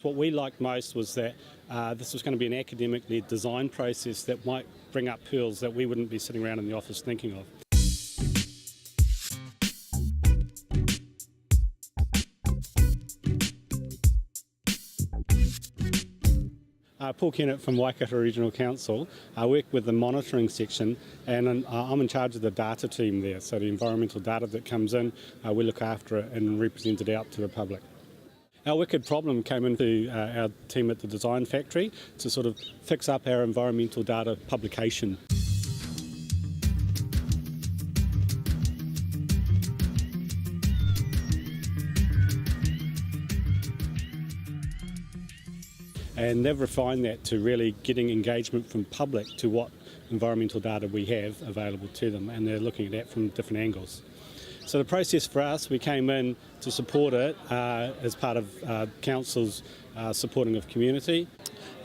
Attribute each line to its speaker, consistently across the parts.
Speaker 1: What we liked most was that this was going to be an academic-led design process that might bring up pearls that we wouldn't be sitting around in the office thinking of. Paul Kennett from Waikato Regional Council. I work with the monitoring section, and I'm in charge of the data team there. So the environmental data that comes in, we look after it and represent it out to the public. Our wicked problem came into our team at the design factory to sort of fix up our environmental data publication. And they've refined that to really getting engagement from public to what environmental data we have available to them, and they're looking at that from different angles. So the process for us, we came in to support it as part of Council's supporting of community.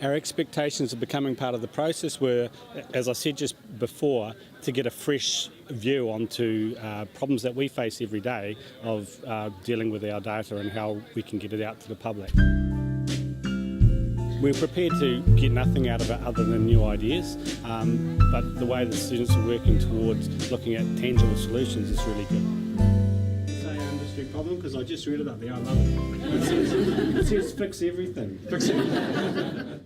Speaker 1: Our expectations of becoming part of the process were, as I said just before, to get a fresh view onto problems that we face every day of dealing with our data and how we can get it out to the public. We're prepared to get nothing out of it other than new ideas, but the way the students are working towards looking at tangible solutions is really good. It's an industry problem because I just read it up there, I love it. It says fix everything. Fix everything.